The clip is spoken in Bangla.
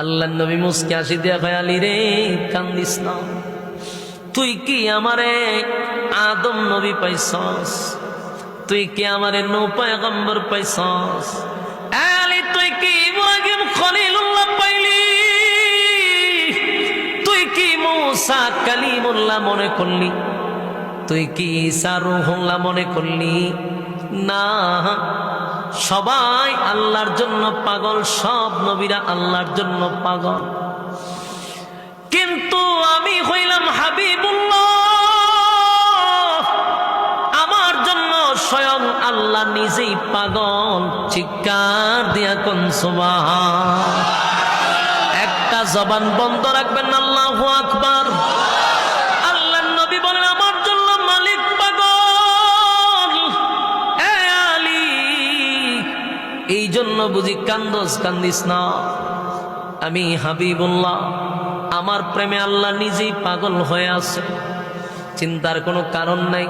আল্লাহর নবী মুস্কি হাসি দিয়া কয়, আলী রে কান্দিস না, তুই কি আমারে আদম নবী পাইছস? তুই কি আমারে নূহ পয়গম্বর পাইছস? আলী তুই কি ইব্রাহিম খলিলুল্লাহ পাইলি? তুই কি মূসা কালিমুল্লাহ মনে করলি? তুই কি ঈসা রূহুল্লাহ মনে করলি? না, সবাই আল্লাহর জন্য পাগল, সব নবীরা আল্লাহর জন্য পাগল, কিন্তু আমি হইলাম হাবিবুল্লাহ। আমার জন্য স্বয়ং আল্লাহ নিজেই পাগল। চিৎকার দিয়া কোন সুবহান। একটা জবান বন্ধ রাখবেন, আল্লাহু আকবার। আল্লাহর নবী বলেন, আমার জন্য মালিক পাগল। এ আলী, এই জন্য বুঝি কান্দোস? কান্দিস না, আমি হাবিবুল্লাহ, আমার প্রেমে আল্লাহ নিজেই পাগল হয়ে আছে। চিন্তার কোনো কারণ নাই।